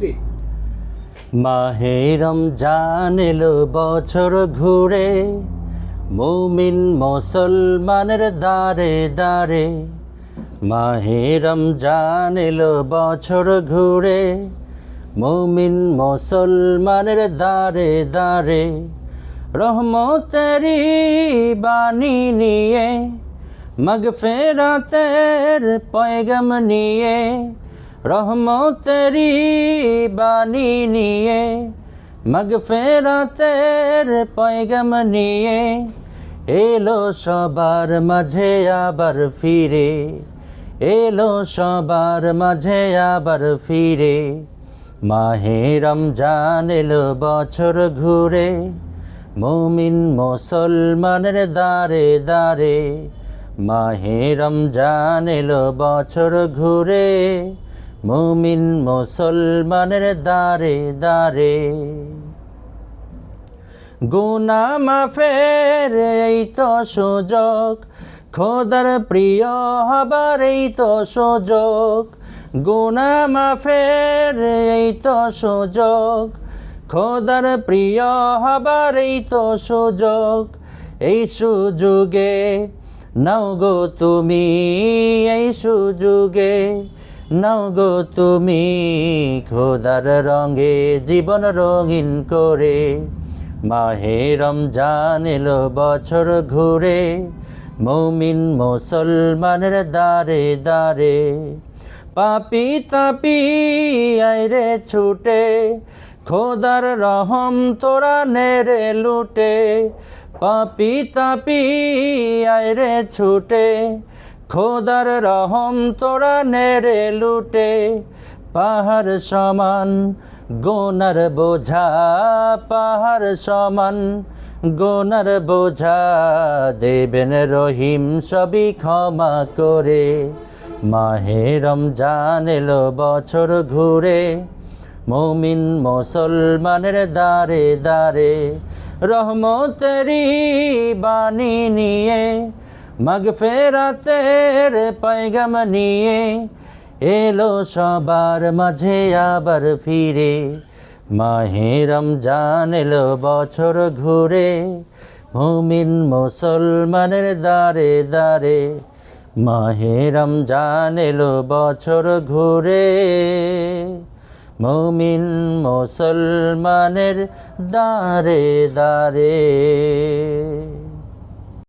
জি। মাহে রমজান এলো বছর ঘুরে, মুমিন মুসলমানের দারে দারে। মাহে রমজান এলো বছর ঘুরে, মুমিন মুসলমানের দারে দারে। রহমতেরি বাণী নিয়ে, মাগফিরাতের পয়গাম নিয়ে, রহমতেরি বাণী নিয়ে, মাগফিরাতের পয়গাম নিয়ে, এলো সবার মাঝে আবার ফিরে, এলো সবার মাঝে আবার ফিরে। মাহে রমজান এলো বছর ঘুরে, মুমিন মুসলমানের দারে দারে। মাহে রমজান এলো বছর ঘুরে, মুমিন মুসলমানের দারে দারে। গুনাহ মাফের এই তো সুযোগ, খোদার প্রিয় হবার এই তো সুযোগ। গুনাহ মাফের এই তো সুযোগ, খোদার প্রিয় হবার এই তো সুযোগ। এই সুযোগে নাও গো তুমি, এই সুযোগে নাও গো তুমি, খোদার রঙে জীবন রঙিন করে। মাহে রমজান এলো বছর ঘুরে, মুমিন মুসলমানের দারে দারে। পাপি তাপি আইরে ছুটে, খোদার রহম তোরা নেড়ে লুটে। পাপি তাপি আইরে ছুটে, খোদার রহম তোরা নেড়ে লুটে। পাহাড় সমান গুনার বোঝা, পাহাড় সমান গুনার বোঝা, দেবেন রহিম সবই ক্ষমা করে। মাহে রমজান এলো বছর ঘুরে, মুমিন মুসলমানের দারে দারে। রহমতেরি বাণী নিয়ে, মাগফিরাতের পয়গাম নিয়ে, এলো সবার মাঝে আবার ফিরে। মাহে রমজান এলো বছর ঘুরে, মুমিন মুসলমানের দারে দারে। মাহে রমজান এলো বছর ঘুরে, মুমিন মুসলমানের দারে দারে।